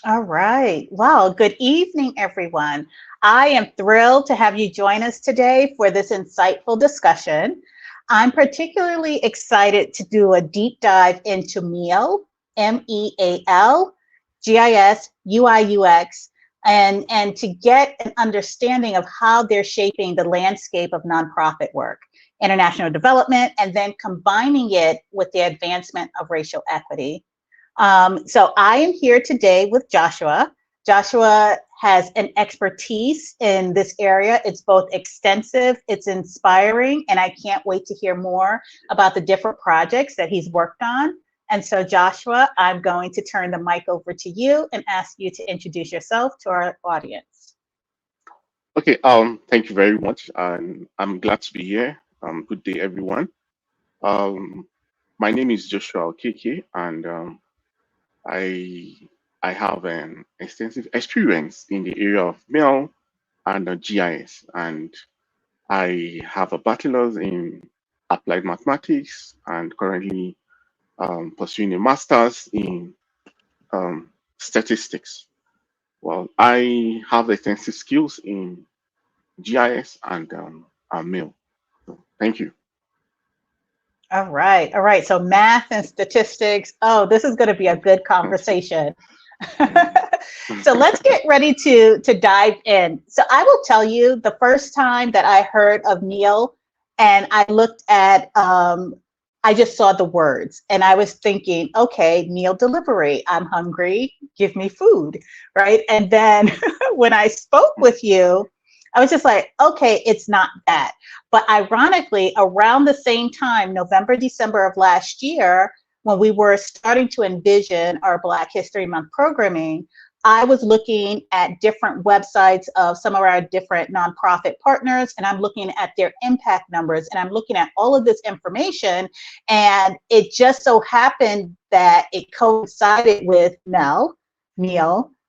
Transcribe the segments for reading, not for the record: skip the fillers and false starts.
All right. Well, good evening, everyone. I am thrilled to have you join us today for this insightful discussion. I'm particularly excited to do a deep dive into MEAL, MEAL, GIS, UI, UX, and to get an understanding of how they're shaping the landscape of nonprofit work, international development, and then combining it with the advancement of racial equity. So I am here today with Joshua. Joshua has an expertise in this area. It's both extensive, it's inspiring, and I can't wait to hear more about the different projects that he's worked on. And so, Joshua, I'm going to turn the mic over to you and ask you to introduce yourself to our audience. Okay, thank you very much. I'm glad to be here. Good day, everyone. Um, my name is Joshua Okeke, and I I have an extensive experience in the area of mail and GIS, and I have a bachelor's in applied mathematics, and currently pursuing a master's in statistics. Well, I have extensive skills in GIS and mail. So, thank you. All right, all right. So, math and statistics. Oh, this is going to be a good conversation. So let's get ready to dive in. So I will tell you the first time that I heard of meal and I looked at I just saw the words and I was thinking, okay, meal delivery. I'm hungry, give me food, right? And then when I spoke with you, I was just like, okay, it's not that. But ironically, around the same time, November, December of last year, when we were starting to envision our Black History Month programming, I was looking at different websites of some of our different nonprofit partners, and I'm looking at their impact numbers, and I'm looking at all of this information. And it just so happened that it coincided with Neil.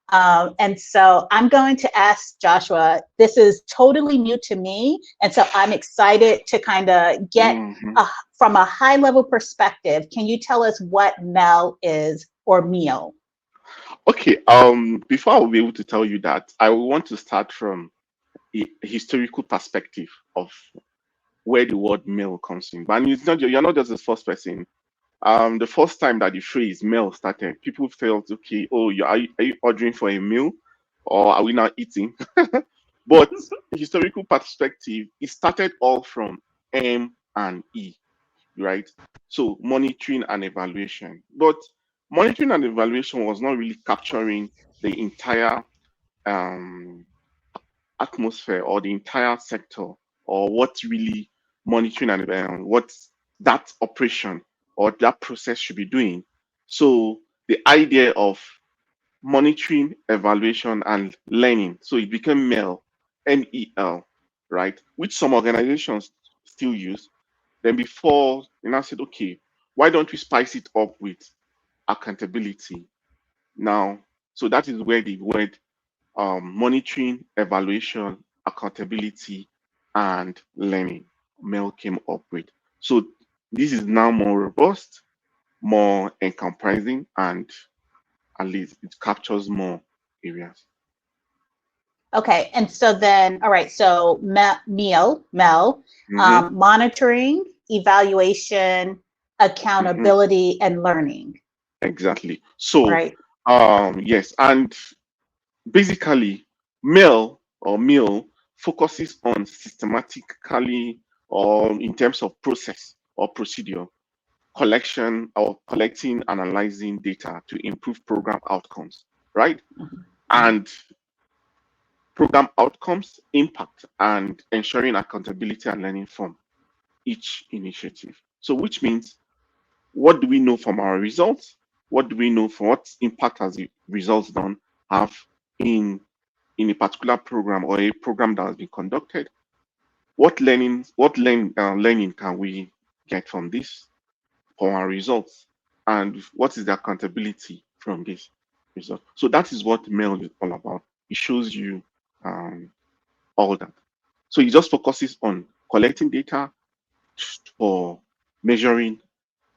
And so I'm going to ask Joshua, this is totally new to me. And so I'm excited to kind of get Mhm. a, from a high level perspective. Can you tell us what Mel is or meal? Okay, before I'll be able to tell you that, I will want to start from a historical perspective of where the word mail comes in. But it's not you're not just the first person. The first time that the phrase mail started, people felt okay. Oh, are you ordering for a meal, or are we not eating? But historical perspective, it started all from M and E, right? So monitoring and evaluation. But monitoring and evaluation was not really capturing the entire um, atmosphere or the entire sector, or what really monitoring and what that operation or that process should be doing. So the idea of monitoring, evaluation, and learning. So it became MEL, right? Which some organizations still use. Then before, and I said, okay, why don't we spice it up with accountability now? So that is where the word monitoring, evaluation, accountability, and learning MEL came up with. So this is now more robust, more encompassing, and at least it captures more areas. Okay, and so then, all right, so Mel, Mm-hmm, monitoring, evaluation, mm-hmm, accountability, and learning, exactly. So, right? yes, and basically, MEL focuses on systematically or in terms of process or procedure collection or collecting, analyzing data to improve program outcomes, right? Mhm, mhm. And program outcomes, impact, and ensuring accountability and learning from each initiative. So, which means what do we know from our results? What do we know from what impact has the results done have in a particular program or a program that has been conducted? Learning can we get from this, from our results, and what is the accountability from this result? So that is what mail is all about. It shows you um, all that. So it just focuses on collecting data for measuring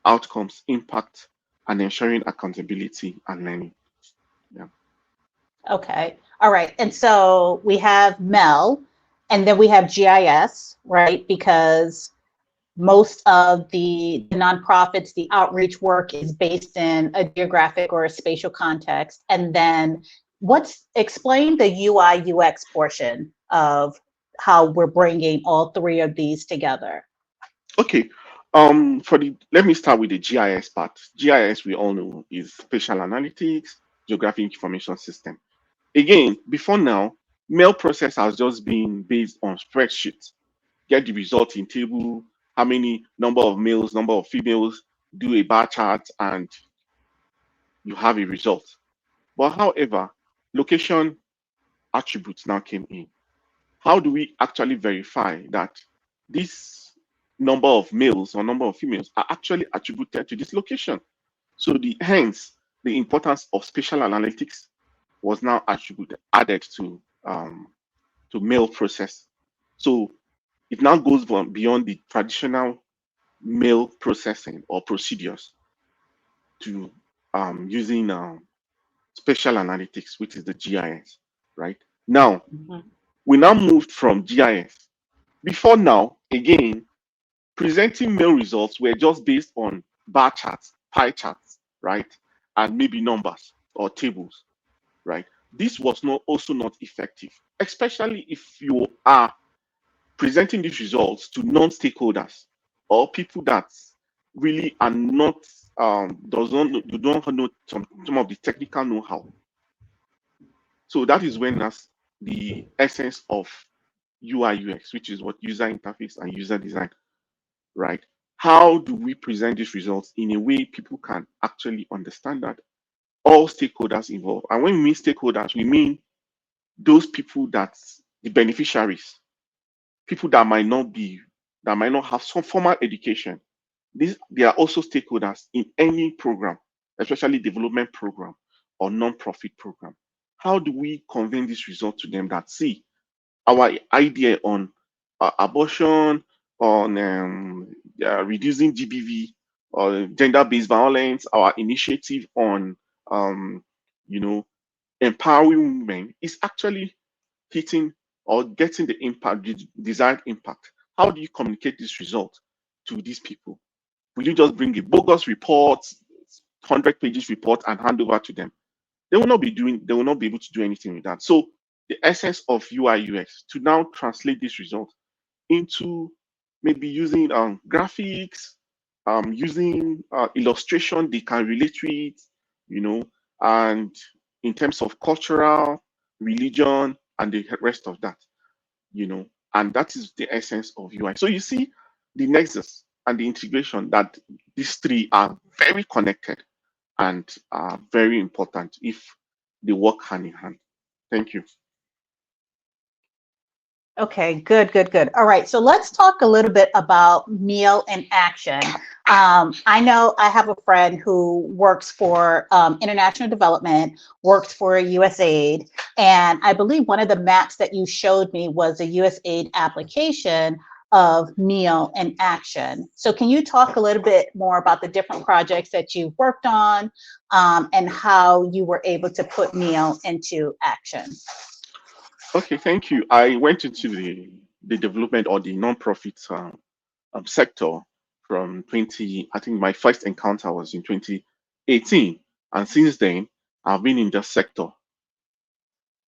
outcomes, impact, and ensuring accountability and learning. Yeah. Okay. All right. And so we have Mel, and then we have GIS, right? Because most of the nonprofits, the outreach work is based in a geographic or a spatial context. And then explain the UI UX portion of how we're bringing all three of these together. Okay. Let me start with the GIS part. GIS, we all know, is spatial analytics, geographic information system. Again, before now, mail process has just been based on spreadsheets. Get the result in table, how many number of males, number of females, do a bar chart, and you have a result. But however, location attributes now came in. How do we actually verify that this number of males or number of females are actually attributed to this location? So hence the importance of spatial analytics was now added to mail process. So it now goes beyond the traditional mail processing or procedures to using spatial analytics, which is the GIS, right? Now, Mhm. we now moved from GIS. Before now, again, presenting mail results were just based on bar charts, pie charts, right? And maybe numbers or tables, right? This was also not effective, especially if you are presenting these results to non-stakeholders or people that really are not you don't know some of the technical know-how. So that is when that's the essence of UI UX, which is what user interface and user design, right? How do we present these results in a way people can actually understand that all stakeholders involved? And when we mean stakeholders, we mean those people that the beneficiaries, people that might not have some formal education. They are also stakeholders in any program, especially development program or non-profit program. How do we convey this result to them that see our idea on abortion, on reducing GBV or gender-based violence, our initiative on you know empowering women is actually hitting or getting the impact, the desired impact. How do you communicate this result to these people? Will you just bring a bogus report, 100 pages report, and hand over to them? They will not be able to do anything with that. So the essence of UI UX to now translate this result into maybe using graphics, using illustration they can relate to it, you know, and in terms of cultural, religion, and the rest of that, and that is the essence of UI. So you see the nexus and the integration that these three are very connected and are very important if they work hand in hand. Thank you. Okay, good, good, good. All right, so let's talk a little bit about meal in action. I know I have a friend who works for international development, works for USAID, and I believe one of the maps that you showed me was a USAID application of meal in action. So can you talk a little bit more about the different projects that you've worked on and how you were able to put meal into action? Okay, thank you. I went into the development or the non-profit sector from 20. I think my first encounter was in 2018, and since then I've been in that sector.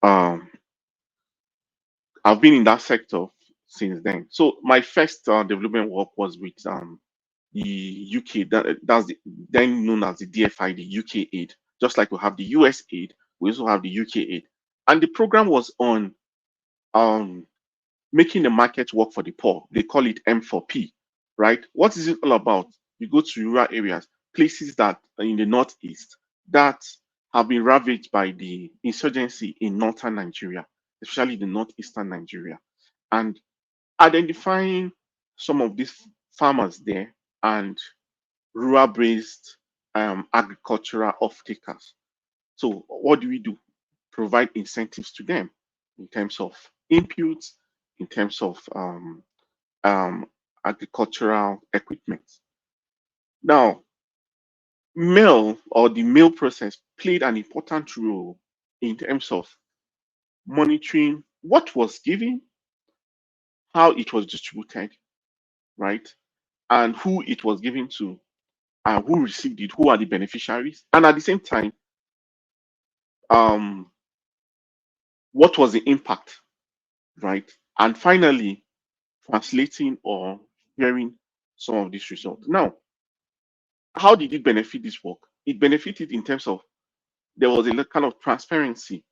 Um, I've been in that sector since then. So my first development work was with the UK. That's then known as the DFI, the UK aid. Just like we have the US aid, we also have the UK aid, and the program was on um, making the market work for the poor. They call it M4P, right? What is it all about? You go to rural areas, places that are in the northeast that have been ravaged by the insurgency in northern Nigeria, especially the northeastern Nigeria, and identifying some of these farmers there and rural-based agricultural off-takers. So what do we do? Provide incentives to them in terms of inputs, in terms of um, agricultural equipment. Now, mail or the mail process played an important role in terms of monitoring what was given, how it was distributed, right? And who it was given to, and who received it, who are the beneficiaries, and at the same time, um, what was the impact, right? And finally, translating or hearing some of these results. Now, how did it benefit this work? It benefited in terms of there was a kind of transparency.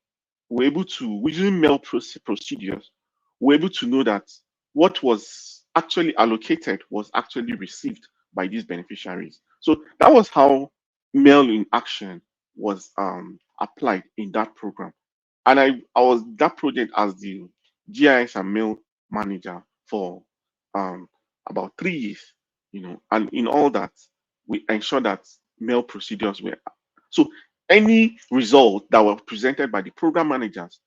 We're able to, using mail procedures, we're able to know that what was actually allocated was actually received by these beneficiaries. So that was how mail in action was applied in that program. And I was that project as the GIS and mail manager for um, about 3 years, and in all that, we ensure that mail procedures were so any result that were presented by the program managers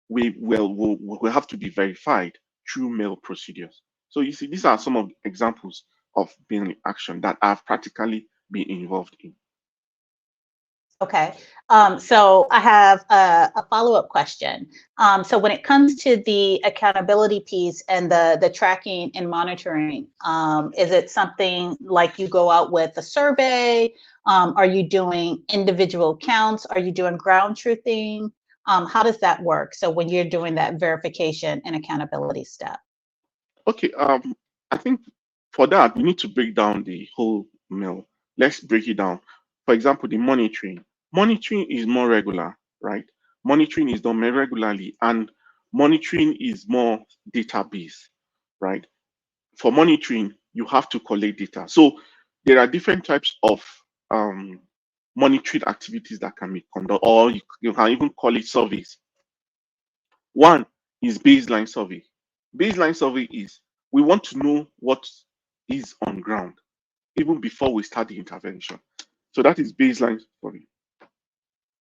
will have to be verified through mail procedures. So you see, these are some of the examples of being action that I've practically been involved in. Okay. So I have a follow-up question. So when it comes to the accountability piece and the tracking and monitoring, is it something like you go out with a survey? Are you doing individual counts? Are you doing ground truthing? How does that work? So when you're doing that verification and accountability step? Okay, I think for that we need to break down the whole mail. Let's break it down. For example, the monitoring. Monitoring is more regular, right? Monitoring is done more regularly, and monitoring is more database, right? For monitoring, you have to collect data. So there are different types of um, monitoring activities that can be conducted, or you can even call it surveys. One is baseline survey. Baseline survey is we want to know what is on ground even before we start the intervention. So that is baseline survey.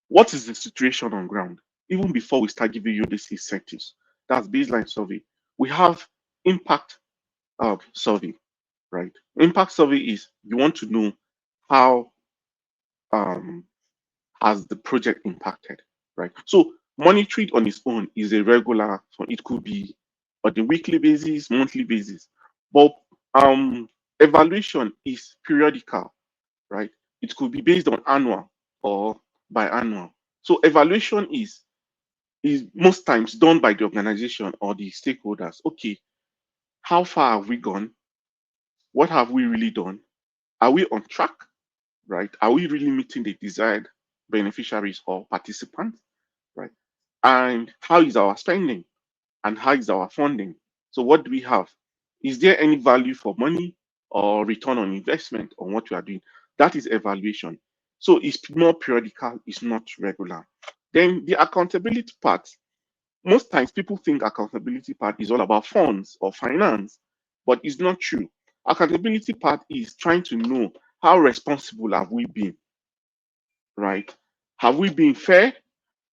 What is the situation on ground even before we start giving you these incentives? That's baseline survey. We have impact survey, right? Impact survey is you want to know how um, has the project impacted, right? So monitoring on its own is a regular, so it could be on a weekly basis, monthly basis, but evaluation is periodical, right? It could be based on annual or biannual. So evaluation is most times done by the organization or the stakeholders. Okay, how far have we gone? What have we really done? Are we on track? Right? Are we really meeting the desired beneficiaries or participants? Right? And how is our spending? And how is our funding? So what do we have? Is there any value for money or return on investment on what we are doing? That is evaluation. So it's more periodical, it's not regular. Then the accountability part, most times people think accountability part is all about funds or finance, but it's not true. Accountability part is trying to know how responsible have we been, right? Have we been fair?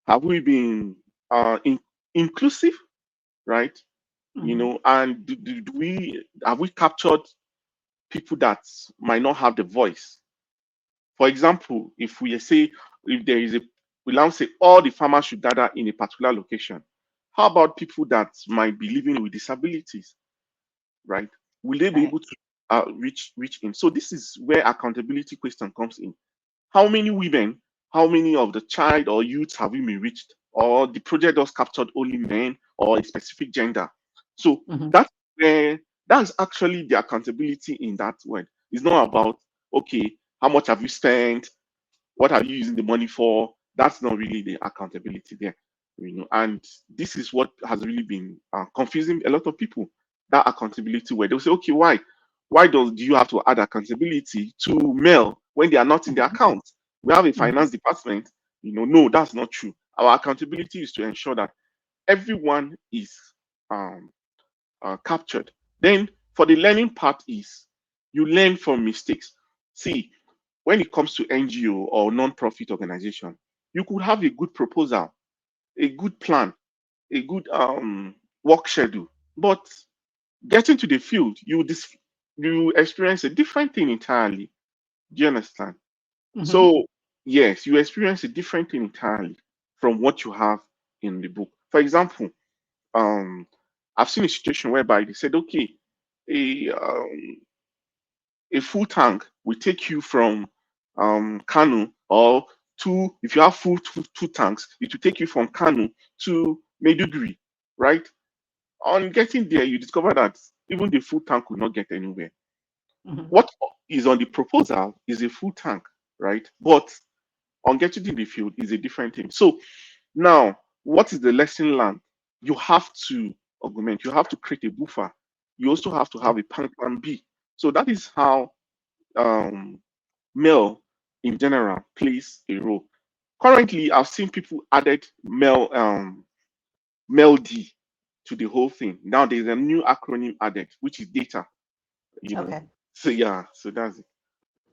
Have we been inclusive, right? Mhm. And do we have we captured people that might not have the voice? For example, if we say if there is a we now say all the farmers should gather in a particular location. How about people that might be living with disabilities, right? Will they be Right. able to reach in? So this is where accountability question comes in. How many women, how many of the child or youth have we been reached? Or the project has captured only men or a specific gender? So Mhm. that's where that's actually the accountability in that word. It's not about okay, how much have you spent? What are you using the money for? That's not really the accountability there. And this is what has really been confusing a lot of people. That accountability where they'll say, okay, why do you have to add accountability to mail when they are not in the Mhm. account? We have a Mhm. finance department. No, that's not true. Our accountability is to ensure that everyone is um, captured. Then for the learning part is you learn from mistakes. See, when it comes to NGO or non-profit organization, you could have a good proposal, a good plan, a good work schedule, but getting to the field, you experience a different thing entirely. Do you understand? Mhm. So yes, you experience a different thing entirely. from what you have in the book. For example, um, I've seen a situation whereby they said, okay, a a full tank will take you from Kano, or two, if you have full two tanks, it will take you from Kano to Maiduguri, right? On getting there, you discover that even the full tank will not get anywhere. Mhm. What is on the proposal is a full tank, right? But on getting to the field is a different thing. So now, what is the lesson learned? You have to augment, you have to create a buffer. You also have to have a plan B. So that is how um, mail in general plays a role. Currently, I've seen people added mail D to the whole thing. Now there's a new acronym added, which is data. You know. Okay. So yeah, so that's it.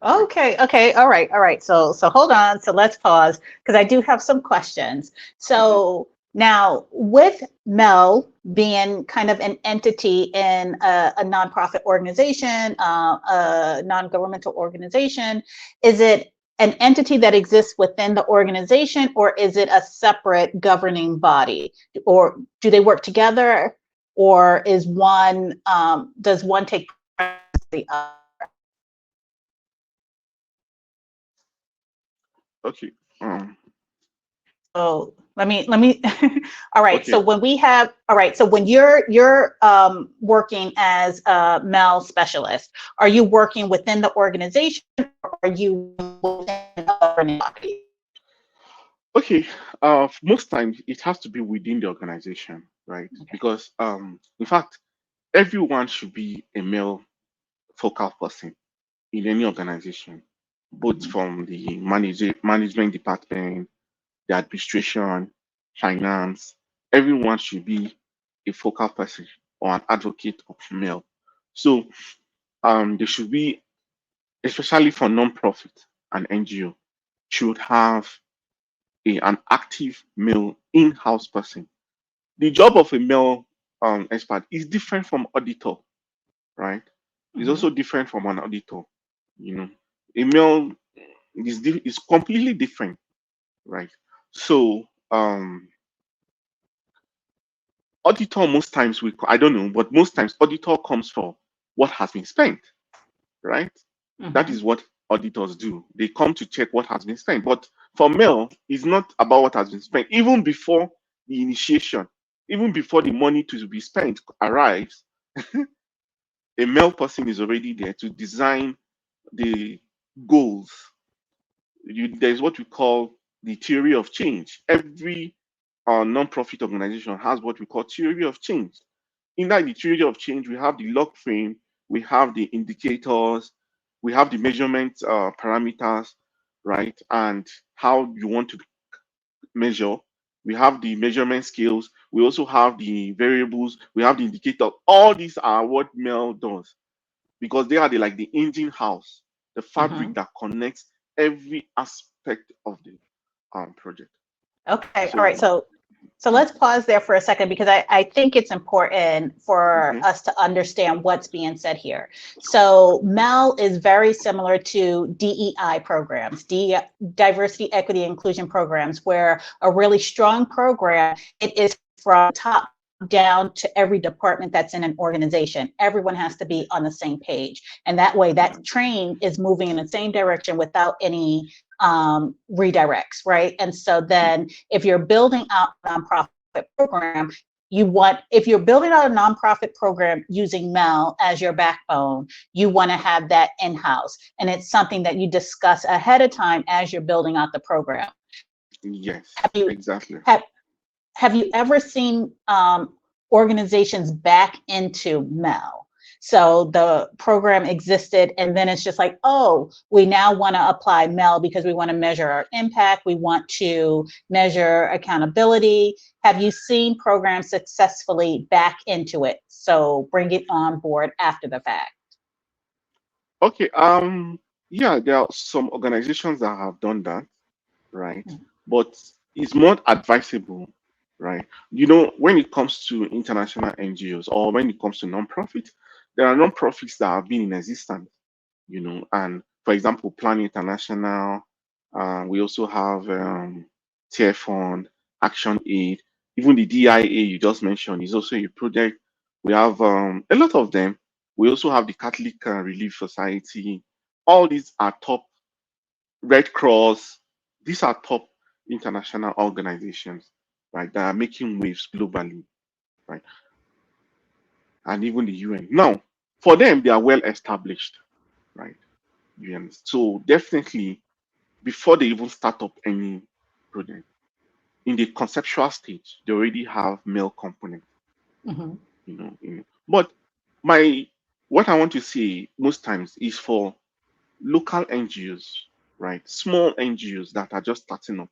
Yeah. Okay, okay, all right. So hold on. So let's pause because I do have some questions. Mhm. So now with Mel being kind of an entity in a nonprofit organization, a non-governmental organization, is it an entity that exists within the organization, or is it a separate governing body, or do they work together, or is one does one take precedence of the other? Okay. So let me all right. So Okay. when we have all right, so when you're working as a Mel specialist, are you working within the organization, or are you within a governing body? Okay. Most times it has to be within the organization, right? Okay. Because in fact, everyone should be a male focal person in any organization, both Mhm. from the management department, the administration, finance. Everyone should be a focal person or an advocate of male. So they should be, especially for non-profit and NGO, should have an active male in-house person. The job of a male expert is different from auditor, right? It's Mhm. also different from an auditor. You know, a male is completely different, right? So auditor most times I don't know, but most times auditor comes for what has been spent, right? That Mhm. is what auditors do. They come to check what has been spent. But for mail, it's not about what has been spent. Even before the initiation, even before the money to be spent arrives, a mail person is already there to design the goals. There's what we call the theory of change. Every non-profit organization has what we call theory of change. In that the theory of change, we have the log frame, we have the indicators, we have the measurement parameters, right? And how you want to measure. We have the measurement scales. We also have the variables. We have the indicator. All these are what Mel does because they are like the engine house, the fabric Mhm. that connects every aspect of the project. Okay. All So, right. So let's pause there for a second because I think it's important for mhm, us to understand what's being said here. So MEL is very similar to DEI programs, diversity, equity, inclusion programs, where a really strong program, it is from top down to every department that's in an organization. Everyone has to be on the same page. And that way yeah, that train is moving in the same direction without any redirects, right? And so then if you're building out a nonprofit program, you want, if you're building out a nonprofit program using Mel as your backbone, you want to have that in-house. And it's something that you discuss ahead of time as you're building out the program. yes, Have you exactly. have have you ever seen organizations back into Mel? So the program existed, and then it's just like, oh, we now want to apply Mel because we want to measure our impact. We want to measure accountability. Have you seen programs successfully back into it? So bring it on board after the fact. Okay, yeah, there are some organizations that have done that, right? But it's more advisable, right? You know, when it comes to international NGOs or when it comes to non-profit, there are non-profits that have been in existence, you know, and for example, Plan International, we also have Tier Fund. Action Aid, even the DIA you just mentioned is also a project. We have a lot of them. We also have the Catholic Relief Society. All these are top. Red Cross. These are top international organizations, right, that are making waves globally, right, and even the UN. Now, for them, they are well established, right? UN. So definitely, before they even start up any project, in the conceptual stage, they already have male component, Hmm. in it. But my what I want to say most times is for local NGOs, right? Small NGOs that are just starting up.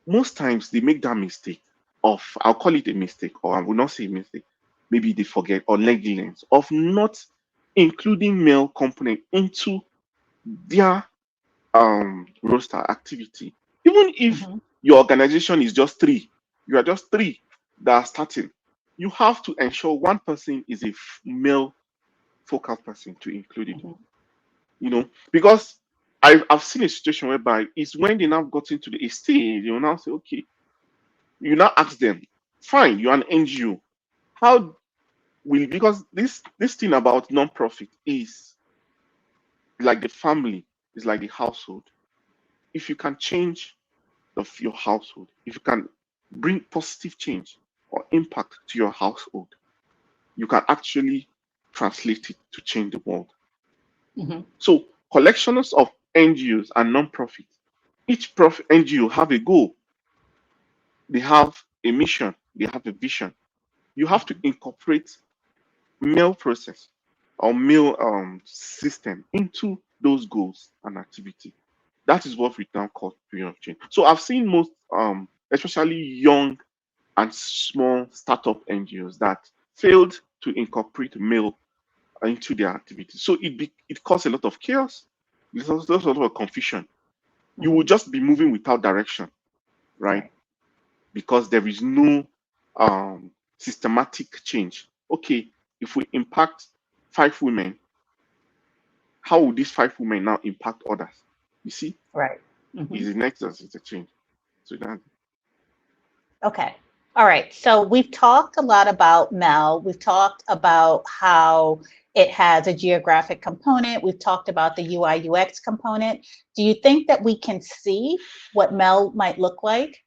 Most times they make that mistake of, I'll call it a mistake, or I will not say mistake, maybe they forget or negligence of not including male component into their roster activity. Even if Hmm. your organization is just three, you are just three that are starting, you have to ensure one person is a male focal person to include it, Hmm. because I've seen a situation whereby it's when they now got into the stage, you will now say, okay, you now ask them, fine, you're an NGO. How will, because this thing about non-profit is like the family, is like the household. If you can change of your household, if you can bring positive change or impact to your household, you can actually translate it to change the world. Hmm. So collections of NGOs and non-profit, each NGO have a goal, they have a mission, they have a vision. You have to incorporate mail process or mail system into those goals and activity. That is what we now call period of change. So I've seen most, especially young and small startup NGOs that failed to incorporate mail into their activities. So it caused a lot of chaos. There's also a lot of confusion. You Hmm. will just be moving without direction, right? Right. Because there is no systematic change. Okay, if we impact 5 women, how will these 5 women now impact others? You see, Right. Hmm. is the nexus, is the change. So that, Okay. All right. So we've talked a lot about Mel. We've talked about how it has a geographic component. We've talked about the UI UX component. Do you think that we can see what Mel might look like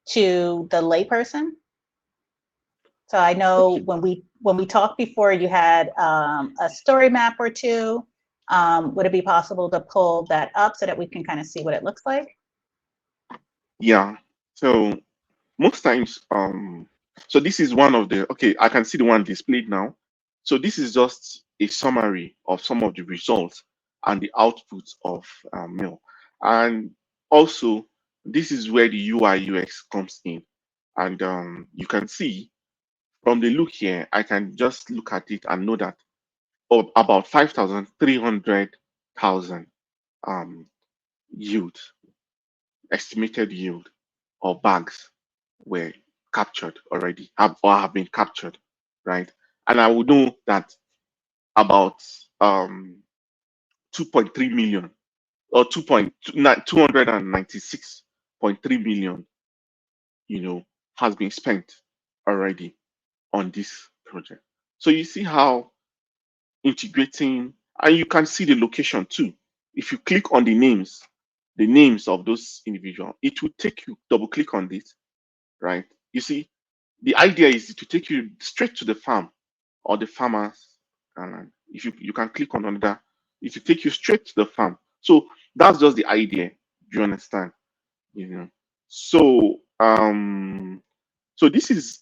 to the layperson? So I know okay. when we talked before, you had a story map or two. Would it be possible to pull that up so that we can kind of see what it looks like? Yeah. So most times, so this is one of the, okay, I can see the one displayed now. So this is just a summary of some of the results and the outputs of mail. And also, this is where the UI UX comes in. And you can see from the look here, I can just look at it and know that about 5,300,000 um, yield, estimated yield or bags were captured already, or have been captured, right? And I would know that about 2.3 million or 296.3 million, you know, has been spent already on this project. So you see how integrating, and you can see the location too. If you click on the names of those individuals, it will take you, double click on this, right? You see, the idea is to take you straight to the farm or the farmers. If you can click on another, it will take you straight to the farm. So that's just the idea. Do you understand? You know. So so this is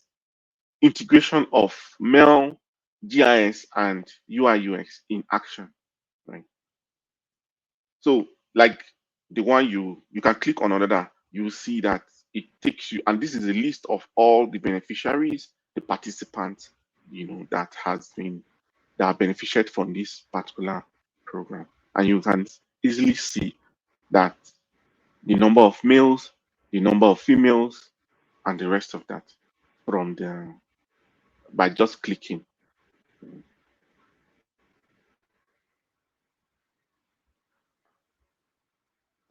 integration of mail, GIS, and UI UX in action, right? So like the one you can click on another, you will see that it takes you, and this is a list of all the beneficiaries, the participants, that benefited from this particular program. And you can easily see that the number of males, the number of females, and the rest of that from the by just clicking.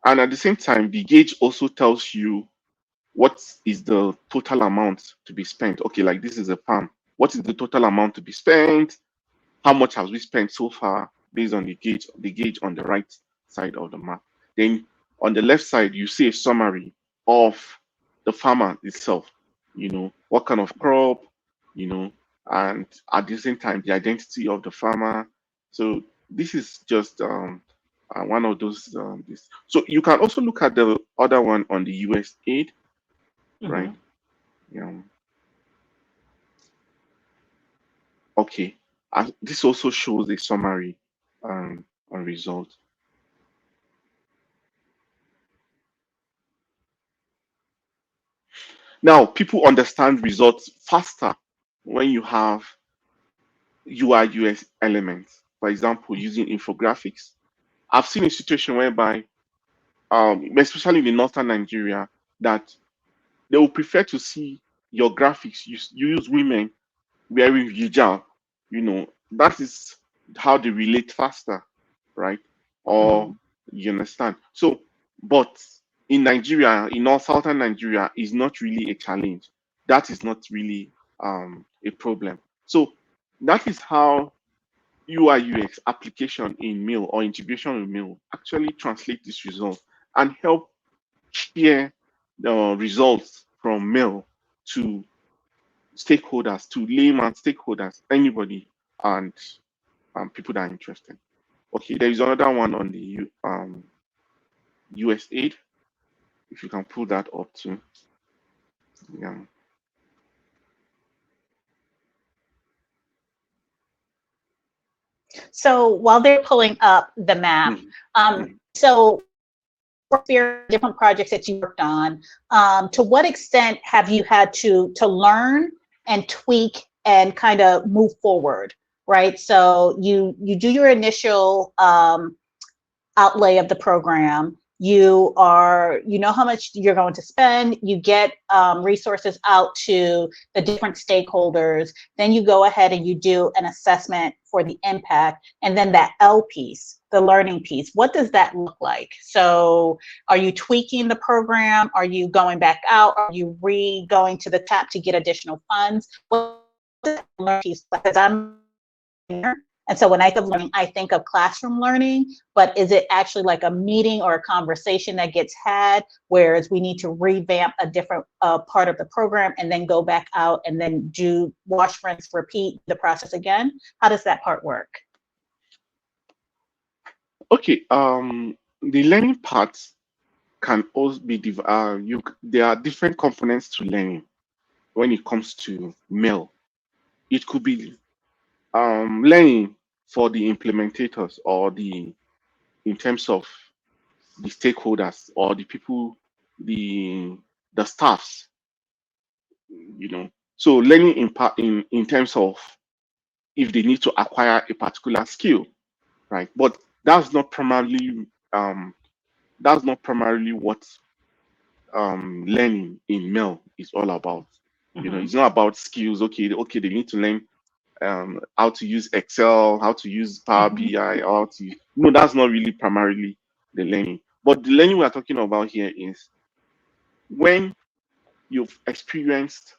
And at the same time, the gauge also tells you what is the total amount to be spent? Okay, like this is a farm. What is the total amount to be spent? How much have we spent so far based on the gauge on the right side of the map. Then on the left side, you see a summary of the farmer itself, what kind of crop, you know, and at the same time, the identity of the farmer. So this is just one of those. So you can also look at the other one on the US aid, right? Mhm. Yeah. Okay. This also shows a summary on results. Now, people understand results faster when you have UI UX elements. For example, using infographics. I've seen a situation whereby, especially in the northern Nigeria, that they will prefer to see your graphics. You use women wearing hijab. That is how they relate faster, right? Or Mhm. you understand. So, but in Nigeria, in all southern Nigeria, is not really a challenge. That is not really a problem. So that is how UI UX application in mail or integration with mail actually translate this result and help share the results from mail to stakeholders, to layman stakeholders, anybody, and people that are interested. Okay, there is another one on the US aid. If you can pull that up too. Yeah. So while they're pulling up the map, Mhm, so different projects that you worked on, to what extent have you had to learn and tweak and kind of move forward, right? So you do your initial outlay of the program. You know how much you're going to spend. You get resources out to the different stakeholders. Then you go ahead and you do an assessment for the impact, and then that L piece, the learning piece. What does that look like? So, are you tweaking the program? Are you going back out? Are you going to the top to get additional funds? What does that learning piece like? Because I'm and so when I think of learning, I think of classroom learning, but is it actually like a meeting or a conversation that gets had, whereas we need to revamp a different part of the program and then go back out and then do wash, rinse, repeat the process again? How does that part work? Okay. The learning parts can also be there are different components to learning when it comes to mail. It could be learning for the implementators or the in terms of the stakeholders or the people, the the staffs, So learning in terms of if they need to acquire a particular skill, right? But that's not primarily um what learning in mail is all about. Mm-hmm. It's not about skills. Okay, they need to learn how to use Excel, how to use Power Mm-hmm. BI, or how to no, that's not really primarily the learning. But the learning we are talking about here is when you've experienced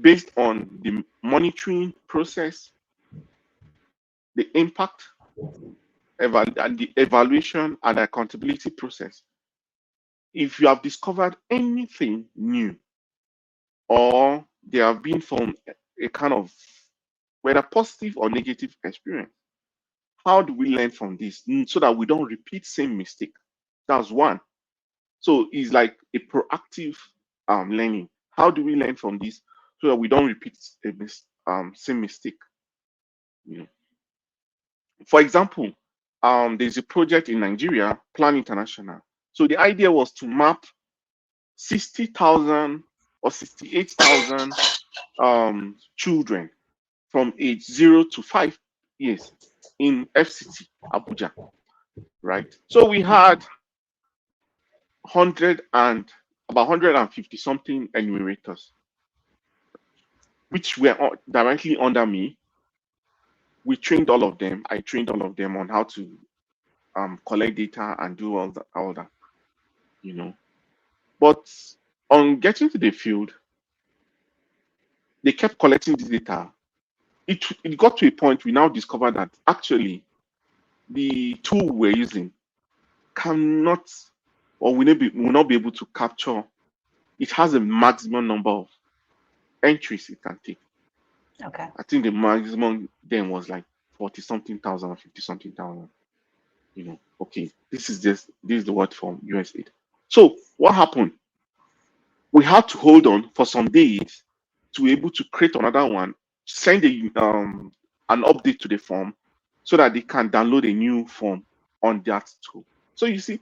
based on the monitoring process, the impact, and the evaluation and accountability process. If you have discovered anything new or there have been some a kind of whether positive or negative experience, how do we learn from this so that we don't repeat same mistake? That's one. So it's like a proactive learning. How do we learn from this so that we don't repeat same mistake? You know, for example, there's a project in Nigeria, Plan International. So the idea was to map 60,000 or 68,000 children from age 0 to 5 years in FCT Abuja, right? So we Mm-hmm. had 100 and about 150 something enumerators, which were directly under me. We trained all of them. I trained all of them on how to collect data and do all that, you know. But On getting to the field, they kept collecting this data. It got to a point we now discovered that actually the tool we're using cannot, or will not be able to capture. It has a maximum number of entries it can take. Okay. I think the maximum then was like 40 something thousand or 50 something thousand. Okay, this is the word from USAID. So what happened? We had to hold on for some days to be able to create another one, send an update to the form so that they can download a new form on that tool. So you see,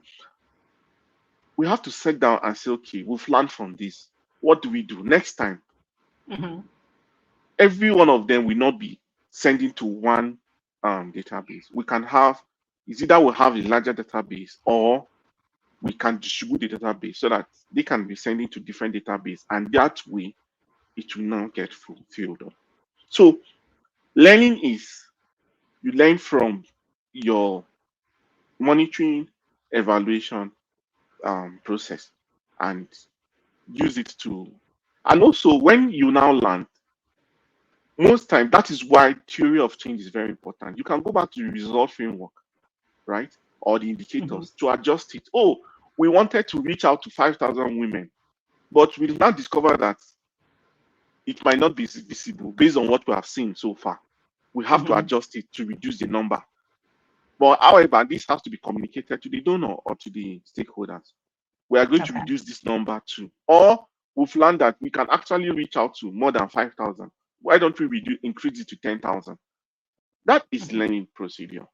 we have to sit down and say, okay, we've learned from this. What do we do next time? Mm-hmm. Every one of them will not be sending to one database. We can have, it's either we'll have a larger database or we can distribute the database so that they can be sending to different database, and that way it will not get filled up. So learning is, you learn from your monitoring evaluation process and use it to, and also when you now learn, most time that is why theory of change is very important. You can go back to the result framework, right, or the Mm-hmm. indicators to adjust it. Oh, we wanted to reach out to 5,000 women, but we now discover that it might not be visible based on what we have seen so far. We have to Mm-hmm. adjust it to reduce the number. But however, this has to be communicated to the donor or to the stakeholders. We are going to Okay. reduce this number too. Or we've learned that we can actually reach out to more than 5,000. Why don't we increase it to 10,000? That is Mm-hmm. learning procedure.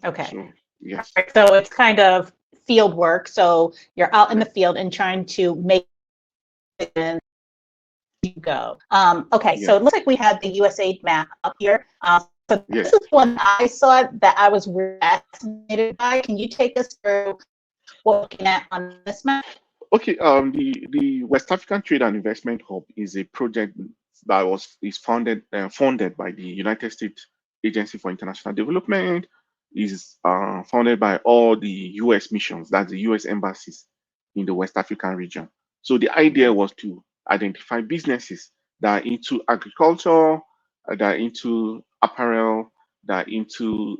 Okay. So, All yes. right. So it's kind of field work. So you're out in the Right. field and trying to make it and you go. Okay. Yeah. So it looks like we had the USAID map up here. So this Yes. is one I saw that I was really fascinated by. Can you take us through what we're looking at on this map? Okay. The West African Trade and Investment Hub is a project that is funded by the United States Agency for International Development. Is founded by all the U.S. missions, that's the U.S. embassies in the West African region. So the idea Mm-hmm. was to identify businesses that are into agriculture, that are into apparel, that are into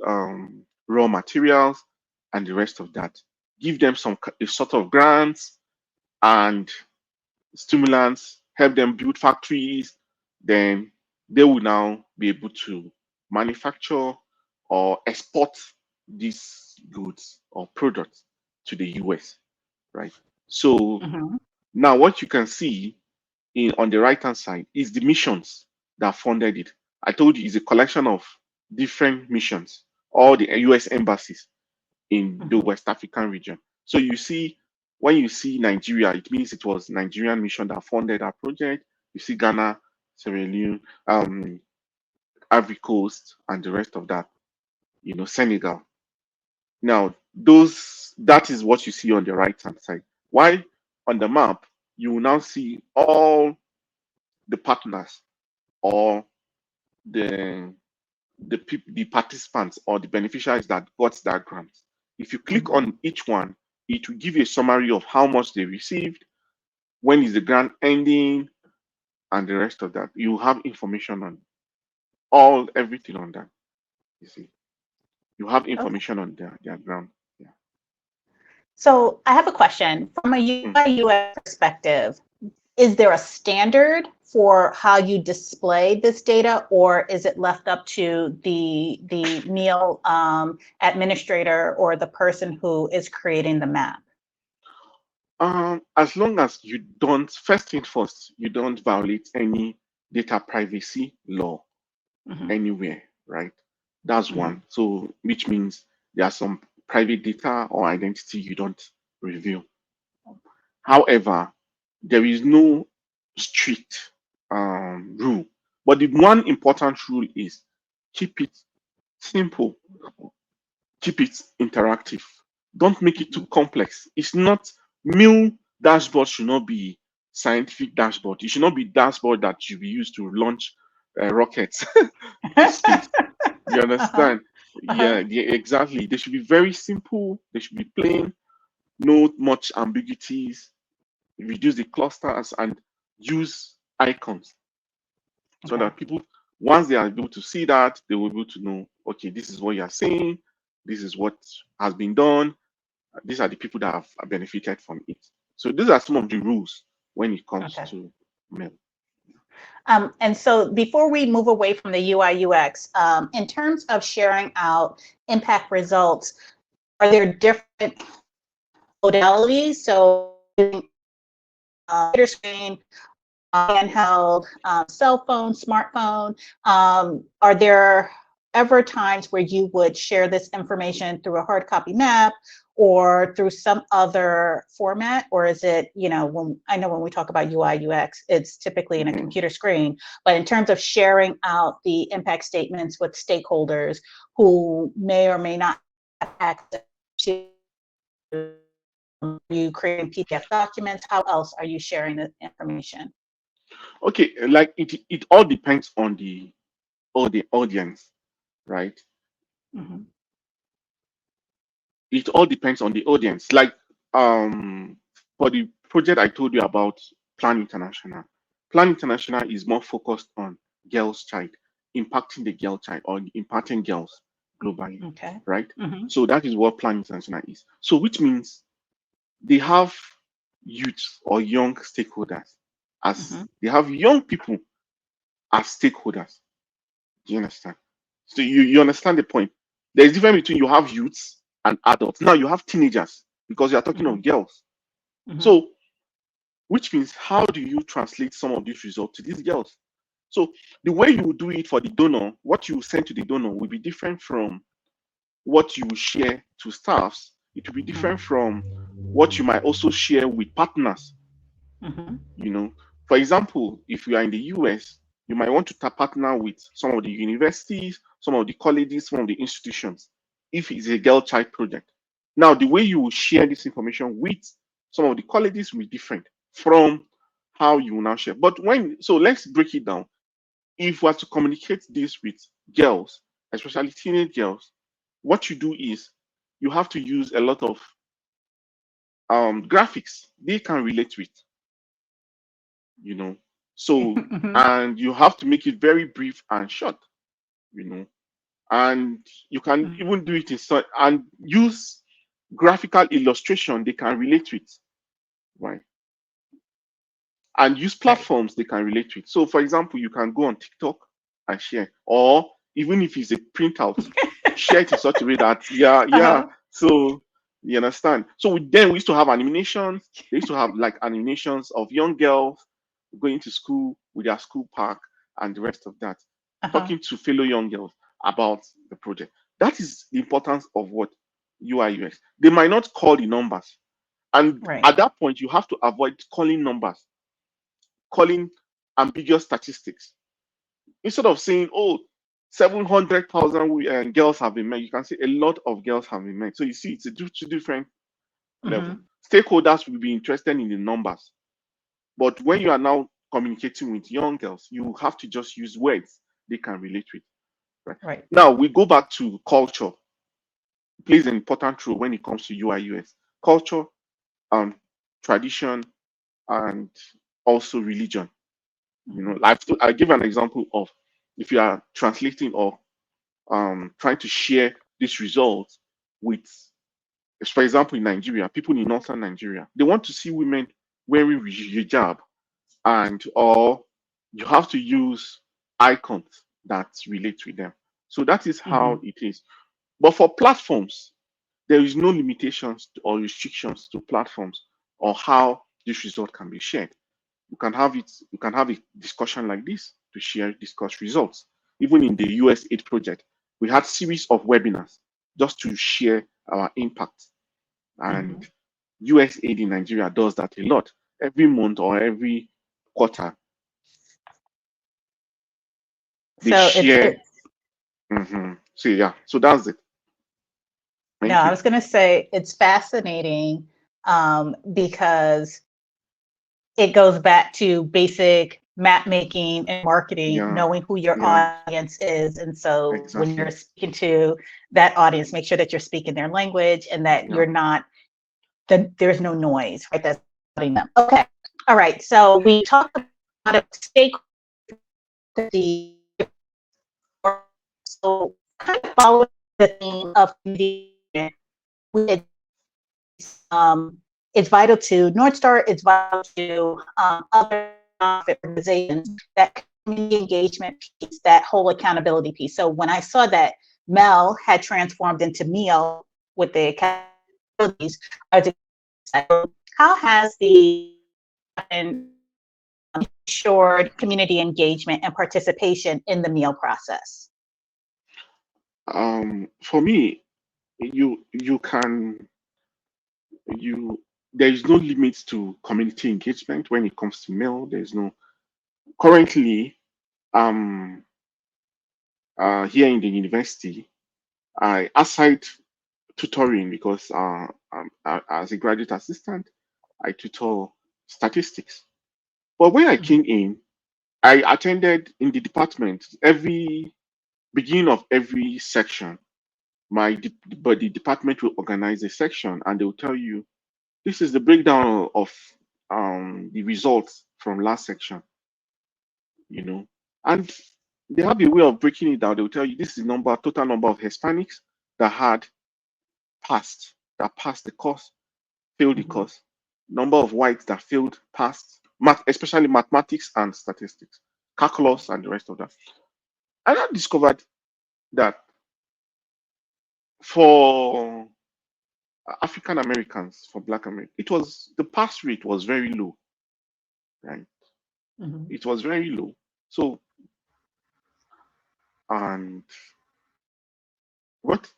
raw materials, and the rest of that. Give them a sort of grants and stimulants, help them build factories, then they will now be able to manufacture or export these goods or products to the US, right? So Mm-hmm. now what you can see on the right hand side is the missions that funded it. I told you it's a collection of different missions, all the US embassies in the Mm-hmm. West African region. So you see, when you see Nigeria, it means it was Nigerian mission that funded our project. You see Ghana, Sierra Leone, Ivory Coast, and the rest of that, Senegal. Now, that is what you see on the right hand side. Why on the map, you will now see all the partners or the the participants or the beneficiaries that got that grant. If you click Mm-hmm. on each one, it will give you a summary of how much they received, when is the grant ending, and the rest of that. You have information on everything on that. You see, you have Okay. information on their grant. Yeah. So I have a question from a Mm. UI UX perspective. Is there a standard for how you display this data, or is it left up to the meal administrator or the person who is creating the map? As long as you don't, first thing first, you don't violate any data privacy law Mm-hmm. anywhere, right? That's Mm-hmm. one. So, which means there are some private data or identity you don't reveal. However, there is no strict rule. But the one important rule is keep it simple, keep it interactive. Don't make it too complex. It's not, meal dashboard should not be scientific dashboard. It should not be dashboard that should be used to launch rockets to space. You Uh-huh. understand? Uh-huh. Yeah, exactly. They should be very simple. They should be plain, no much ambiguities. reduce the clusters, and use icons so Okay. that people, once they are able to see that, they will be able to know, okay, this is what you are saying, this is what has been done, these are the people that have benefited from it. So these are some of the rules when it comes Okay. to mail. And so before we move away from the UI UX, in terms of sharing out impact results, are there different modalities? So computer screen, handheld, cell phone, smartphone. Are there ever times where you would share this information through a hard copy map or through some other format? Or is it, when we talk about UI UX, it's typically in a computer screen, but in terms of sharing out the impact statements with stakeholders who may or may not have access to, you creating PDF documents, how else are you sharing the information? Okay, like it all depends on the audience, right? Mm-hmm. It all depends on the audience. Like for the project I told you about, Plan International. Plan International is more focused on girls' child, impacting the girl child or impacting girls globally, Okay. right? Mm-hmm. So that is what Plan International is. So which means they have youth or young stakeholders, Mm-hmm. as they have young people as stakeholders. Do you understand? So you understand the point. There's a difference between you have youths and adults. Now you have teenagers because you are talking Mm-hmm. of girls. Mm-hmm. So which means how do you translate some of these results to these girls? So the way you will do it for the donor, what you send to the donor will be different from what you will share to staffs. It will be different from what you might also share with partners. Mm-hmm. You know, for example, if you are in the US, you might want to partner with some of the universities, some of the colleges, some of the institutions, if it's a girl child project. Now, the way you will share this information with some of the colleges will be different from how you will now share. But so let's break it down. If we are to communicate this with girls, especially teenage girls, what you do is you have to use a lot of graphics they can relate with, you know. So, Mm-hmm. and you have to make it very brief and short, you know, and you can even do it in and use graphical illustration they can relate with, right? And use Right. platforms they can relate with. So, for example, you can go on TikTok and share, or even if it's a printout, share it in such a way that, yeah, yeah. Uh-huh. So, you understand? So, then we used to have animations. They used to have like animations of young girls going to school with their school park and the rest of that, Uh-huh. talking to fellow young girls about the project. That is the importance of what UI UX. They might not call the numbers. And Right. at that point, you have to avoid calling numbers, calling ambiguous statistics. Instead of saying, oh, 700,000 girls have been met, you can say a lot of girls have been met. So you see, it's a two different level. Mm-hmm. Stakeholders will be interested in the numbers. But when you are now communicating with young girls, you have to just use words they can relate with. Right. Right. Now we go back to culture. It plays an important role when it comes to UI UX. Culture, um, tradition, and also religion. You know, Mm-hmm. I give an example of if you are translating or trying to share this result with, for example, in Nigeria, people in northern Nigeria, they want to see women wearing hijab, and or you have to use icons that relate with them. So that is Mm-hmm. how it is. But for platforms, there is no limitations or restrictions to platforms or how this result can be shared. You can have a discussion like this to discuss results. Even in the US8 project, we had series of webinars just to share our impact. Mm-hmm. And USAID in Nigeria does that a lot. Every month or every quarter, they So it's share. it's So yeah, so that's it. no, Thank I you. was going to say it's fascinating because it goes back to basic map making and marketing, Yeah, knowing who your yeah, audience is. And so when exactly. you're speaking to that audience, make sure that you're speaking their language and that Yeah, you're not, that there's no noise, right? That's them. Okay. All right. So we talked about a stake the so kind of following the theme of community, we it's vital to North Star, it's vital to other nonprofit organizations, that community engagement piece, that whole accountability piece. So when I saw that Mel had transformed into Meal with the accountabilities, I was excited. How has the ensured community engagement and participation in the Meal process? For me, you can you there is no limit to community engagement when it comes to mail. There's no currently um here in the university, I aside tutoring because as a graduate assistant, I tutor statistics. But when I Mhm. came in, I attended in the department every beginning of every section. But the department will organize a section and they will tell you this is the breakdown of the results from last section, you know, and they have a way of breaking it down. They will tell you this is the total number of Hispanics that had that passed the course, failed the Mhm. course, number of whites that failed, passed, especially mathematics and statistics, calculus, and the rest of that. And I discovered that for African Americans, for Black Americans, the pass rate was very low, right? Mhm. It was very low. So, and what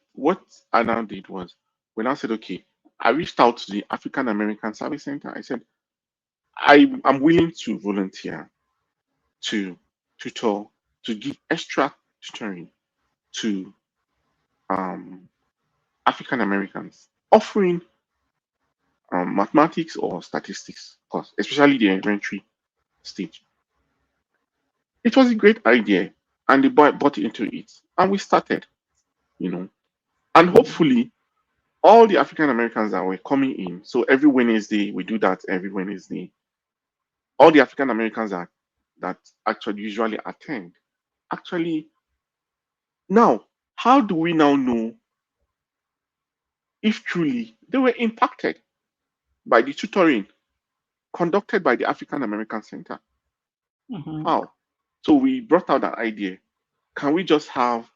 I now did was when I said, okay, I reached out to the African American Service Center. I said, I'm willing to volunteer to tutor, to give extra tutoring to um, African Americans, offering mathematics or statistics course, especially the elementary stage. It was a great idea, and the boy bought into it, and we started, you know, and Mhm. hopefully all the African Americans that were coming in. So every Wednesday we do that every Wednesday. All the African Americans that actually usually attend. Actually, now how do we now know if truly they were impacted by the tutoring conducted by the African American Center? Mhm. How? So we brought out that idea. Can we just have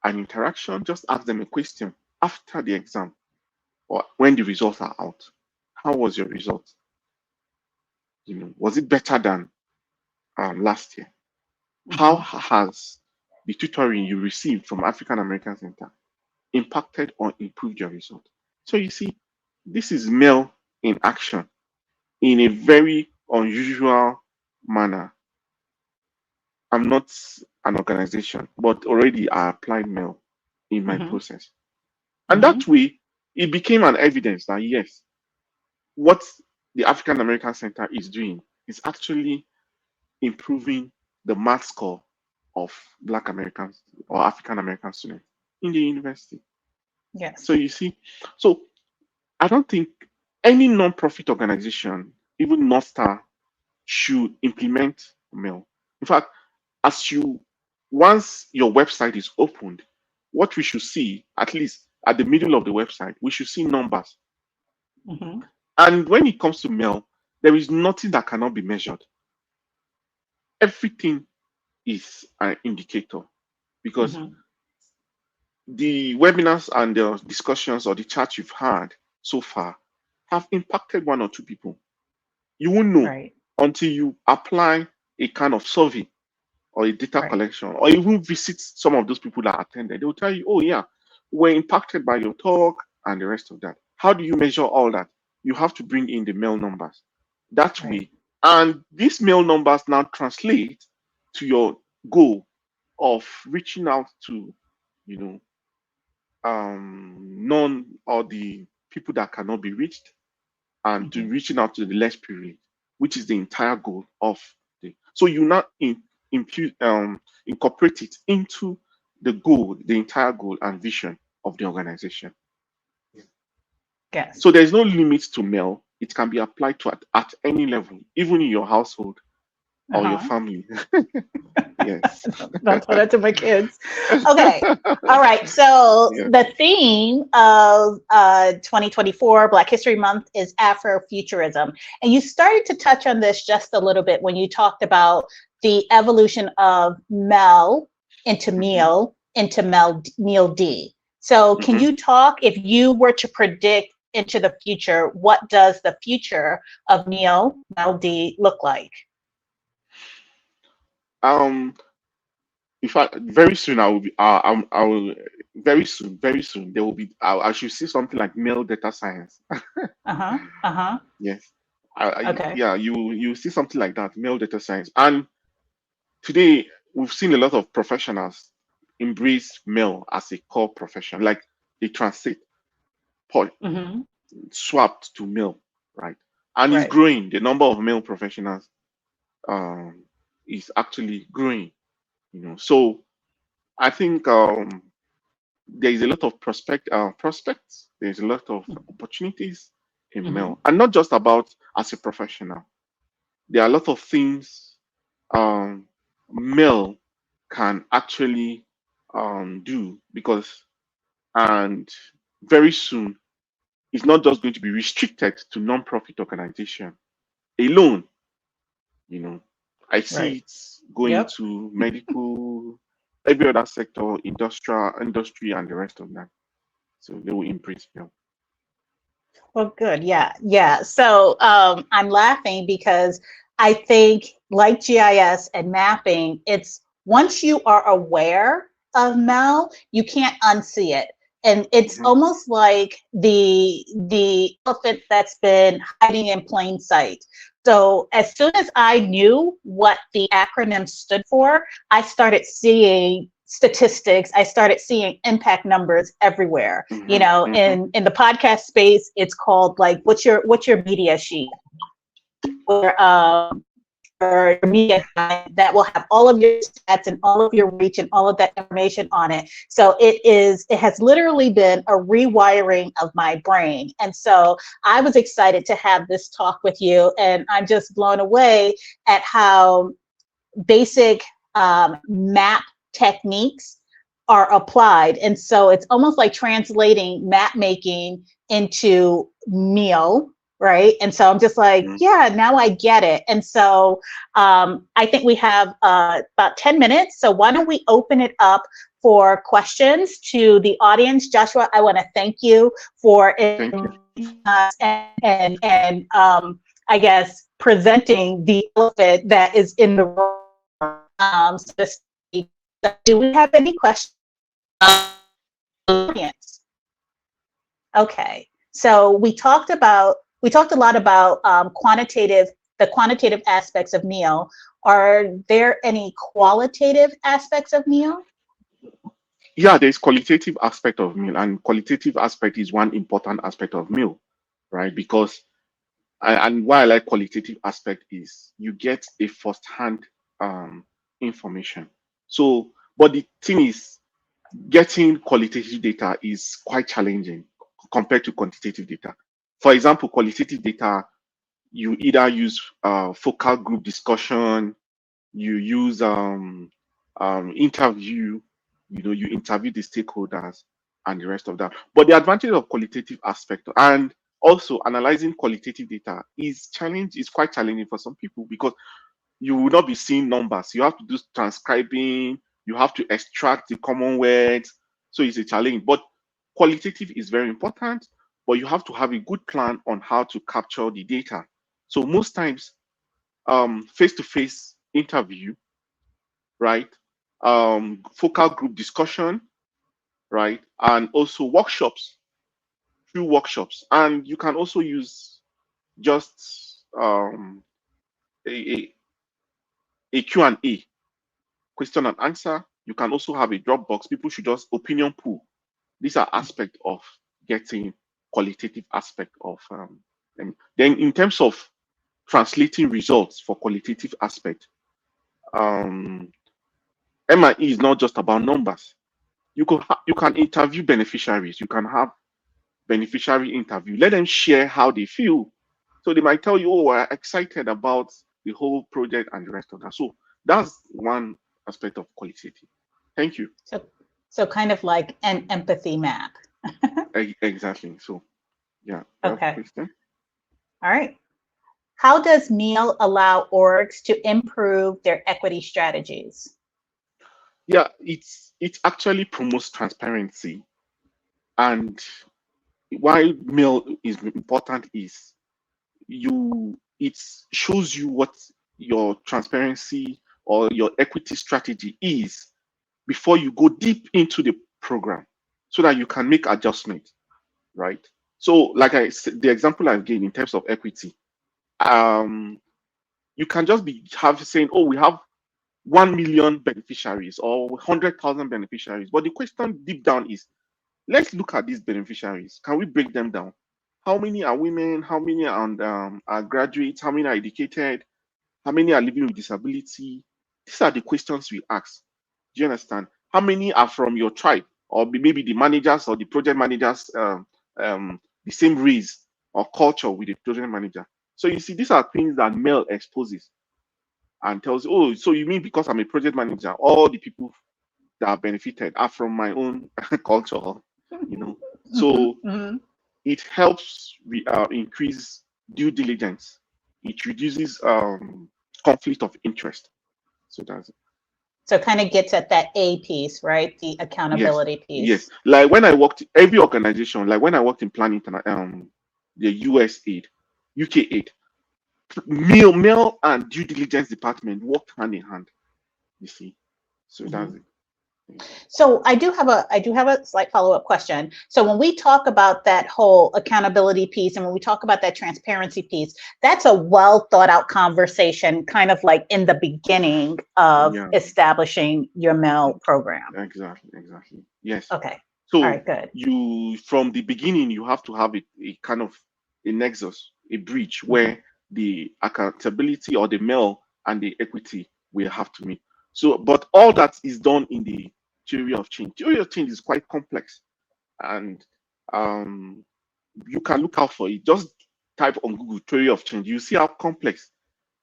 an interaction? Just ask them a question after the exam or when the results are out. How was your result? Was it better than last year? How Mhm. has the tutoring you received from African American Center impacted or improved your result? So you see, this is mail in action in a very unusual manner. I'm not an organization, but already I applied mail in my Mhm. process. And that Mhm. way, it became an evidence that yes, what the African American Center is doing is actually improving the math score of Black Americans or African American students in the university. So Yes. you see, so I don't think any non-profit organization, even North Star, should implement mail. In fact, as you once your website is opened, what we should see, at least at the middle of the website, we should see numbers. Mhm. And when it comes to mail, there is nothing that cannot be measured. Everything is an indicator because Mhm. the webinars and the discussions or the chats you've had so far have impacted one or two people. You won't know Right. until you apply a kind of survey or a data Right. collection or even visit some of those people that attended. They will tell you, oh, yeah, we're impacted by your talk and the rest of that. How do you measure all that? You have to bring in the mail numbers. That Right. way. And these mail numbers now translate to your goal of reaching out to, you know, none or the people that cannot be reached and to Mhm. reaching out to the less privileged, which is the entire goal of the. So you now incorporate it into the goal, the entire goal and vision of the organization. Yes. So there's no limit to mail. it can be applied to at any level, even in your household or your Uh-huh. family. Yes. Don't tell that to my kids. Okay. All right. So Yeah. the theme of 2024 Black History Month is Afrofuturism. And you started to touch on this just a little bit when you talked about the evolution of Mel into Hmm. Meal into Meal D. So can Hmm. you talk, if you were to predict into the future, what does the future of Mel D look like? Um, if I very soon I will be I will very soon there will be I should see something like male data science. Uh-huh. Uh-huh. Yes. Okay. Yeah, you see something like that, male data science. And today we've seen a lot of professionals embrace male as a core profession, like they transit, Mm-hmm. swapped to male, right? And it's Right. growing. The number of male professionals um, is actually growing. So I think there is a lot of prospects. There's a lot of opportunities in Mm-hmm. male, and not just about as a professional. There are a lot of things um, male can actually do because, and very soon, it's not just going to be restricted to non-profit organization alone. You know, I see Right. it going Yep. to medical, every other sector, industry, and the rest of that. So they will embrace male. Well, good. Yeah. Yeah. So I'm laughing because I think, like GIS and mapping, it's once you are aware of Mel, you can't unsee it. And it's Mhm. almost like the elephant that's been hiding in plain sight. So as soon as I knew what the acronym stood for, I started seeing statistics. I started seeing impact numbers everywhere. You Mhm. know, Mhm. in the podcast space, it's called like what's your media sheet, or your media guide that will have all of your stats and all of your reach and all of that information on it. So it has literally been a rewiring of my brain. And so I was excited to have this talk with you, and I'm just blown away at how basic map techniques are applied. And so it's almost like translating map making into meal, right? And so I'm just like, Mhm. yeah, now I get it. And so I think we have about 10 minutes. So why don't we open it up for questions to the audience? Joshua, I want to thank you for Thank you. inviting us and I guess presenting the elephant that is in the room. So to speak. So do we have any questions from the audience? Okay. So we talked a lot about the quantitative aspects of Neo. Are there any qualitative aspects of Neo? Yeah, there's qualitative aspect of meal, and qualitative aspect is one important aspect of meal, right? Because and why I like qualitative aspect is you get a first-hand um, information. So, but the thing is, getting qualitative data is quite challenging compared to quantitative data. For example, qualitative data, you either use focal group discussion, you use interview, you interview the stakeholders and the rest of that. But the advantage of qualitative aspect and also analyzing qualitative data is quite challenging for some people because you will not be seeing numbers. You have to do transcribing, you have to extract the common words. So it's a challenge. But qualitative is very important, but you have to have a good plan on how to capture the data. So most times, face-to-face interview, right? Focal group discussion, right? And also workshops, through workshops. And you can also use just a, a Q&A, question and answer. You can also have a Dropbox. People should just opinion pool. These are aspects of getting qualitative aspect of and then in terms of translating results for qualitative aspect, um, MIE is not just about numbers. You can interview beneficiaries. You can have beneficiary interview. Let them share how they feel. So they might tell you, oh, we're excited about the whole project and the rest of that. So that's one aspect of qualitative. Thank you. So kind of like an empathy map. Exactly. So yeah, that's Okay. question. All right. How does Meal allow orgs to improve their equity strategies? Yeah, it actually promotes transparency. And why mail is important is it shows you what your transparency or your equity strategy is before you go deep into the program so that you can make adjustments, right? So like I said, the example I've given in terms of equity, um you can just be have saying, oh, we have 1 million beneficiaries or 100,000 beneficiaries, but the question deep down is, let's look at these beneficiaries. Can we break them down? How many are women? How many are graduates? How many are educated? How many are living with disability? These are the questions we ask. Do you understand? How many are from your tribe, or maybe the managers or the project managers, the same race or culture with the project manager? So you see, these are things that Mel exposes and tells you, oh, so you mean because I'm a project manager, all the people that are benefited are from my own culture, you know? So Mm-hmm. it helps increase due diligence. It reduces conflict of interest. So that's it. So it kind of gets at that A piece, right? The Yes, accountability yes. piece. Like when I worked, every organization, like when I worked in planning, the US aid, UK aid, mail and due diligence department worked hand in hand. You see, so Mm-hmm. that's it. Yeah. So I do have a slight follow-up question. So when we talk about that whole accountability piece and when we talk about that transparency piece, that's a well thought out conversation, kind of like in the beginning of Yeah, establishing your MEL program. exactly, exactly. Yes. Okay. All So right, good. you from the beginning you have to have a kind of a nexus, a bridge Mm-hmm. where the accountability or the mail and the equity will have to meet. So, but all that is done in the theory of change. Theory of change is quite complex, and um, you can look out for it. Just type on Google theory of change. You see how complex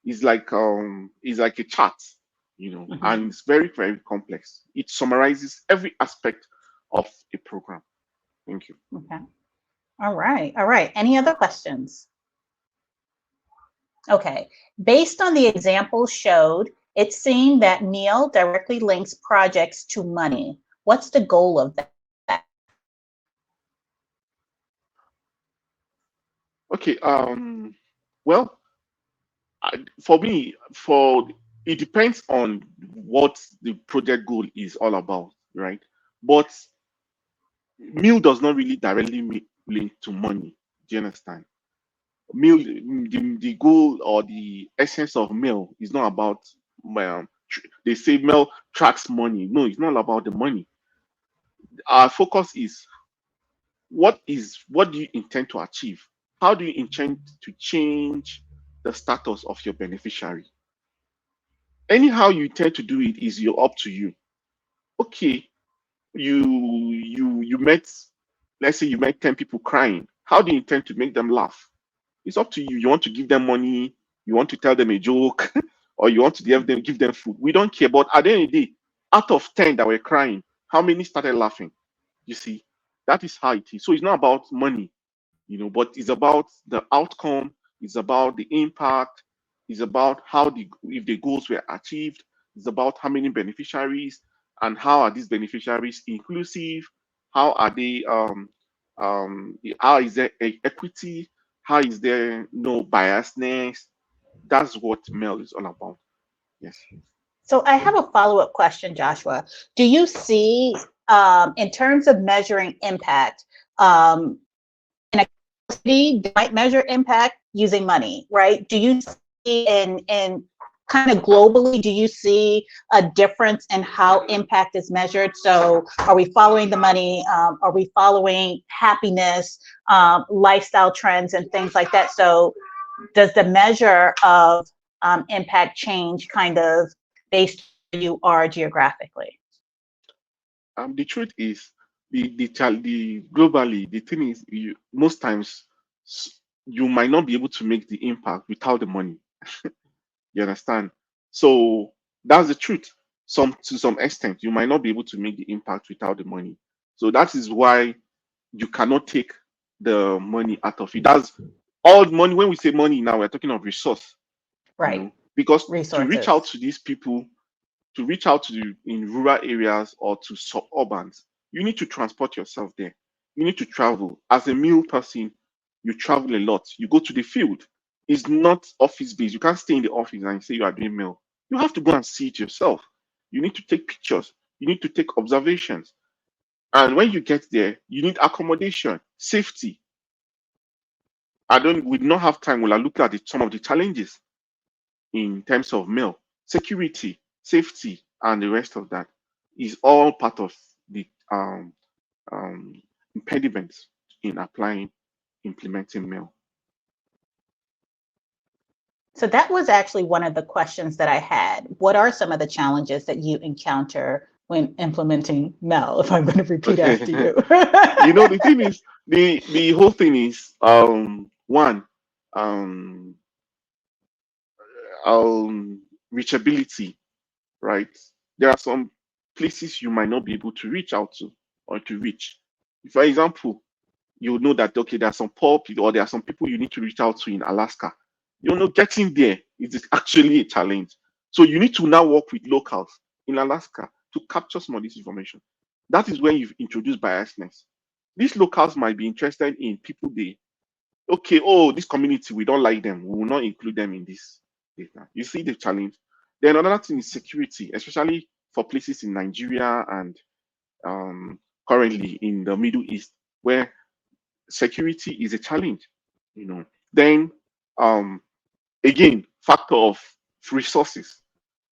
it's like a chart, Mm-hmm. and it's very, very complex. It summarizes every aspect of a program. Thank you. Okay. All right. All right. Any other questions? Okay. Based on the examples showed, it seemed that Neil directly links projects to money. What's the goal of that? Okay. Well, for me, for it depends on what the project goal is all about, right? But meal does not really directly link to money. Do you understand? Meal, the goal or the essence of meal is not about. They say meal tracks money. No, it's not about the money. Our focus is what do you intend to achieve? How do you intend to change the status of your beneficiary? Anyhow you intend to do it is up to you. Okay, you met, let's say you met 10 people crying. How do you intend to make them laugh? It's up to you. You want to give them money, you want to tell them a joke, or you want to give them food. We don't care. But at the end of the day, out of 10 that were crying, how many started laughing? You see, that is how it is. So it's not about money, but it's about the outcome, it's about the impact, it's about how the if the goals were achieved, it's about how many beneficiaries and how are these beneficiaries inclusive, how are they how is there equity, how is there no biasness. That's what Mel is all about. Yes. So I have a follow-up question, Joshua. Do you see, in terms of measuring impact, um, in a city they might measure impact using money, right? Do you see in kind of globally, do you see a difference in how impact is measured? So are we following the money? Are we following happiness, lifestyle trends and things like that? So does the measure of impact change kind of based on where you are geographically? The truth is, the globally the thing is, most times you might not be able to make the impact without the money. You understand? So that's the truth. Some to some extent, you might not be able to make the impact without the money. So that is why you cannot take the money out of it. That's all money. When we say money now, we're talking of resource, Right. because to reach out Resources. to these people, to reach out to in rural areas or to suburbans, you need to transport yourself there. You need to travel. As a male person, you travel a lot. You go to the field. It's not office based. You can't stay in the office and say you are doing mail. You have to go and see it yourself. You need to take pictures. You need to take observations. And when you get there, you need accommodation, safety. We do not have time. We'll look at some of the challenges in terms of mail, security, safety, and the rest of that is all part of the um, impediments in implementing mail. So that was actually one of the questions that I had. What are some of the challenges that you encounter when implementing Mel? If I'm going to repeat Okay. after you. The thing is, the whole thing is one, um, reachability, right? There are some places you might not be able to reach out to or to reach. For example, you know that okay, there are some poor people or there are some people you need to reach out to in Alaska. Getting there is actually a challenge. So you need to now work with locals in Alaska to capture some of this information. That is when you've introduced biasness. These locals might be interested in people this community, we don't like them. We will not include them in this data. You see the challenge. Then another thing is security, especially for places in Nigeria and currently in the Middle East, where security is a challenge. Then again, factor of resources,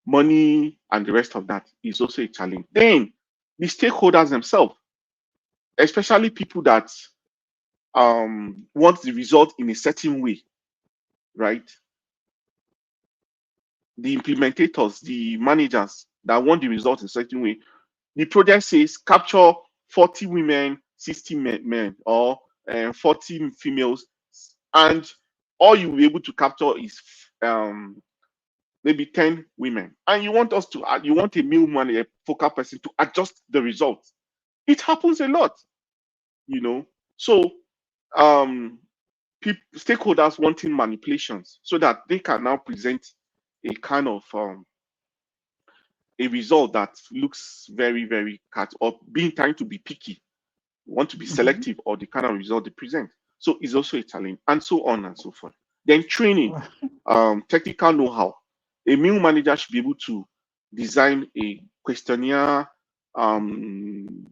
money, and the rest of that is also a challenge. Then the stakeholders themselves, especially people that want the result in a certain way, right? The implementators, the managers that want the result in a certain way. The project says capture 40 women, 60 men, or 40 females, and all you will be able to capture is maybe 10 women. And you want a middleman, a focal person to adjust the results. It happens a lot. So um, stakeholders wanting manipulations so that they can now present a kind of a result that looks very, very cut or being trying to be picky, want to be Mhm. selective or the kind of result they present. So it's also a challenge, and so on and so forth. Then training, technical know-how. A mill manager should be able to design a questionnaire,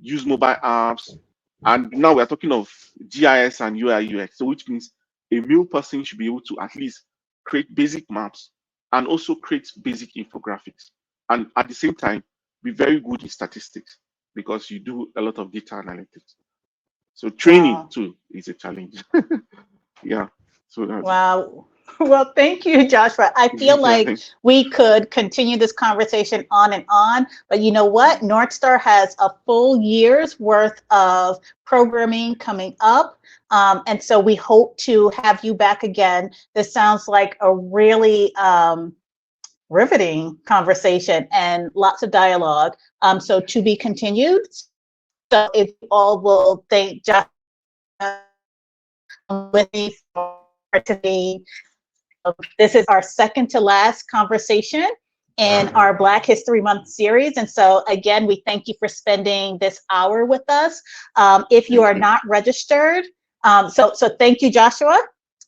use mobile apps, and now we're talking of GIS and UI UX. So which means a mill person should be able to at least create basic maps and also create basic infographics, and at the same time be very good in statistics because you do a lot of data analytics. So training Wow. too is a challenge. Yeah. So that's it. Wow. Well, thank you, Joshua. I feel Yeah, like we could continue this conversation on, but you know what? North Star has a full year's worth of programming coming up. And so we hope to have you back again. This sounds like a really riveting conversation and lots of dialogue. So to be continued. So if you all will thank Joshua with me for participating. This is our second to last conversation in our Black History Month series. And so again, we thank you for spending this hour with us. If you thank are you. not registered, so thank you, Joshua.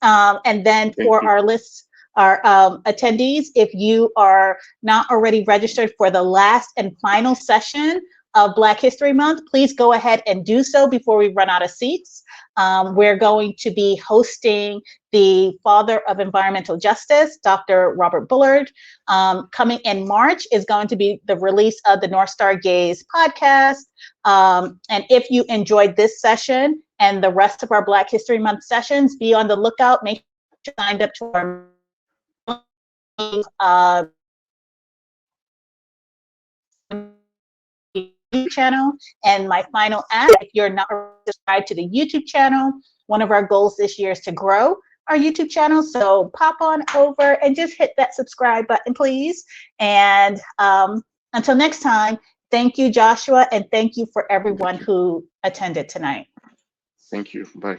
And then Thank for you. our attendees, if you are not already registered for the last and final session of Black History Month, please go ahead and do so before we run out of seats. We're going to be hosting the father of environmental justice, Dr. Robert Bullard. Coming in March is going to be the release of the North Star Gaze podcast. And if you enjoyed this session and the rest of our Black History Month sessions, be on the lookout. Make sure you signed up to our YouTube channel. And my final ask, if you're not subscribed to the YouTube channel, one of our goals this year is to grow. our YouTube channel. So pop on over and just hit that subscribe button, please. And until next time, thank you, Joshua, and thank you for everyone who attended tonight. Thank you. Bye.